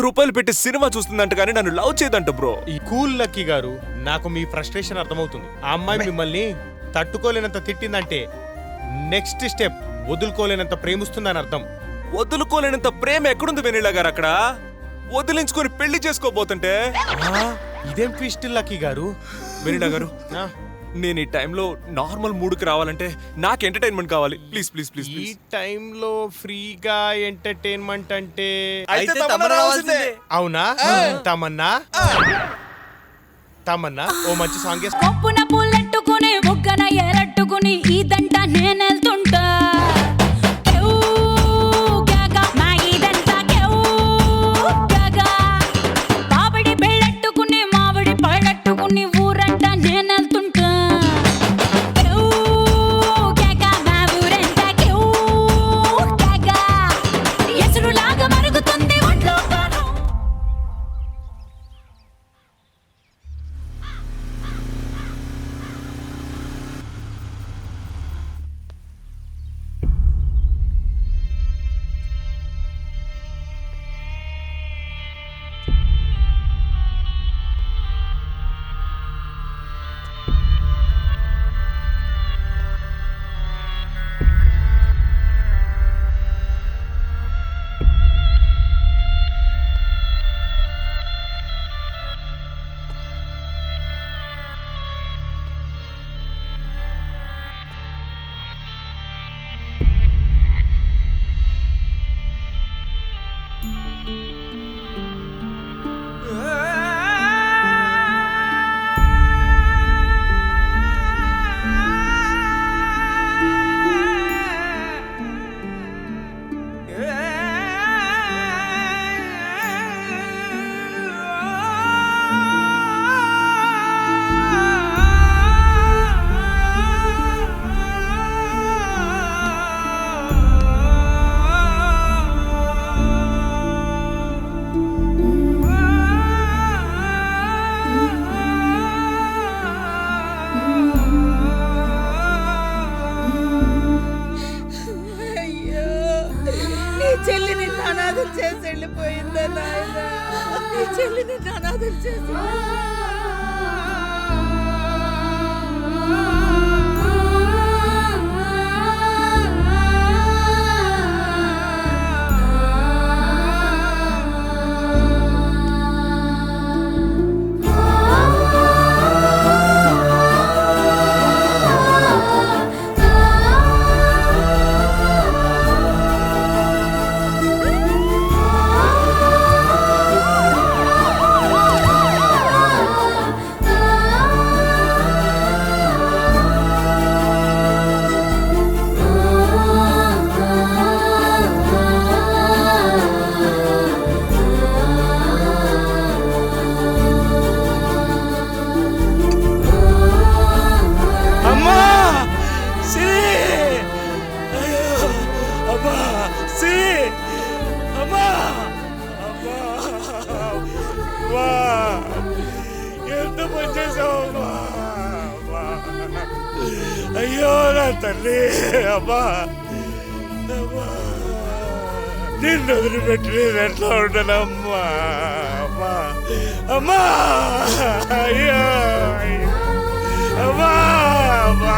రూపాయలు పెట్టి సినిమా చూస్తుందంట కానీ నన్ను లవ్ చేయదంట బ్రో. ఈ కూల్ లక్కీ గారు, నాకు మీ ఫ్రస్ట్రేషన్ అర్థమవుతుంది. ఆ అమ్మాయి మిమ్మల్ని తట్టుకోలేనంత తిట్టిందంటే నెక్స్ట్ స్టెప్ వదులుకోలేనంత ప్రేమిస్తుందని అర్థం. వదులుకోలేనంత ప్రేమ ఎక్కడుంది వెనిలా గారు? అక్కడ వదిలించుకొని పెళ్లి చేసుకోబోతుంటే. ఇదేం ట్విస్ట్ లక్కీ గారు. వెనిలా గారు, నేను ఈ టైంలో నార్మల్ మూడ్కి రావాలంటే నాకు ఎంటర్టైన్మెంట్ కావాలి. Please please please. ఈ టైంలో ఫ్రీగా ఎంటర్టైన్మెంట్ అంటే అవునా? తమన్నా తమన్నా ఓ మంచి సాంగ్ కొప్పున పూలెట్టుకుని బుగ్గన ఎరట్టుకుని ఇదంట నేనెళ్తుంటా. మామిడి పెళ్ళట్టుకుని మామిడి పళ్ళట్టుకుని ఊరంట నేనెళ్తుంటా. ఎసురులాగా మరుగుతుంది ఒంట్లో ప్రాణం. చెల్లిని అనాథం చేసి వెళ్ళిపోయిందా నాయనా? నీ చెల్లిని అనాథం చేసి ఎంత పని చేసావు? అయ్యో నా తల్లి, అమ్మా నిన్ను వదిలిపెట్టి నేను ఎట్లా ఉండనమ్మా? అమ్మా అమ్మా, అయ్యో అమ్మా అమ్మా,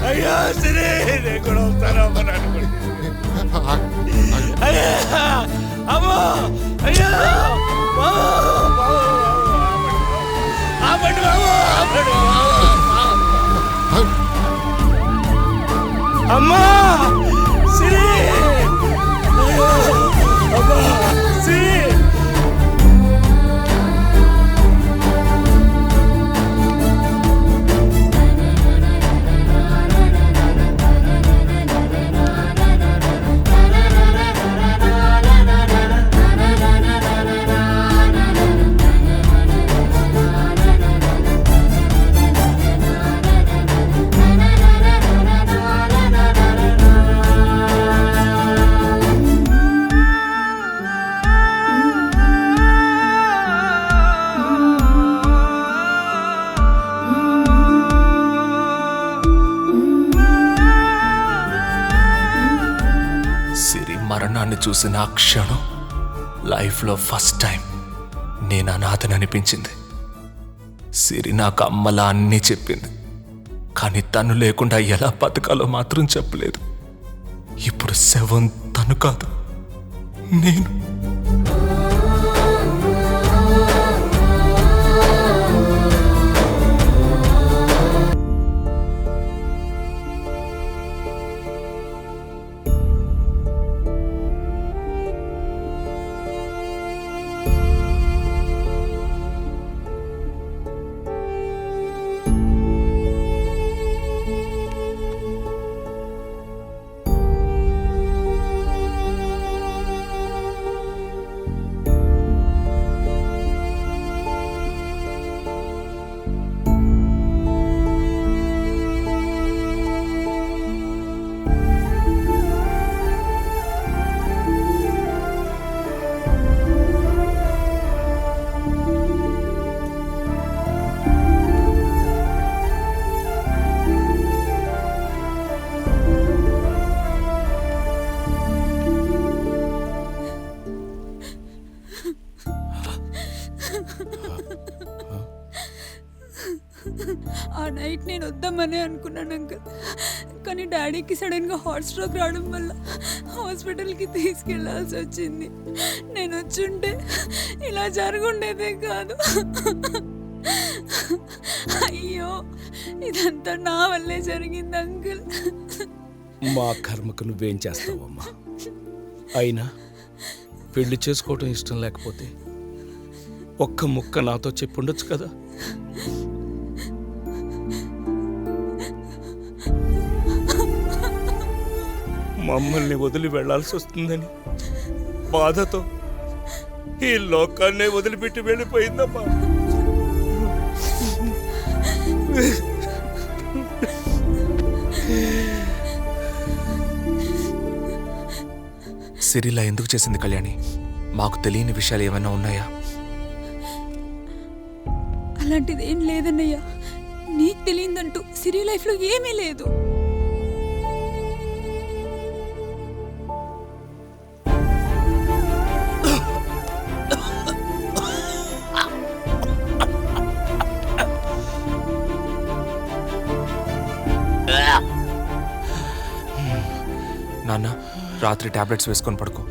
అయ్యా సరే నేను కూడా వస్తానమ్మా. అయ్యా అమ్మా, అయ్యా అమ్మా సిరి, అమ్మా సిరి. అనాథతనాన్ని చూసిన ఆ క్షణం లైఫ్లో ఫస్ట్ టైం నేను అనాథని అనిపించింది. సిరి నాకు అమ్మలా అన్నీ చెప్పింది, కానీ తను లేకుండా ఎలా బతకాలో మాత్రం చెప్పలేదు. ఇప్పుడు శవం తను కాదు, నేను. ఆ నైట్ నేను వద్దామని అనుకున్నాను అంకుల్, కానీ డాడీకి సడన్గా హార్ట్ స్ట్రోక్ రావడం వల్ల హాస్పిటల్కి తీసుకెళ్లాల్సి వచ్చింది. నేను వచ్చుంటే ఇలా జరుగుండేదే కాదు. అయ్యో, ఇదంతా నా వల్లే జరిగింది అంకుల్. మా కర్మకు నువ్వేం చేస్తావమ్మా? అయినా పెళ్లి చేసుకోవటం ఇష్టం లేకపోతే ఒక్క ముక్క నాతో చెప్పుండొచ్చు కదా. మమ్మల్ని వదిలి వెళ్లాల్సి వస్తుందని బాధతో ఈ లోకాన్నే వదిలిపెట్టి వెళ్ళిపోయిందమ్మా. సిరిలా ఎందుకు చేసింది కళ్యాణి? మాకు తెలియని విషయాలు ఏమైనా ఉన్నాయా? అలాంటిది ఏం లేదన్నయ్య. నీకు తెలియదంటూ సిరి లైఫ్లో ఏమీ లేదు. నాన్న, రాత్రి టాబ్లెట్స్ వేసుకొని పడుకో.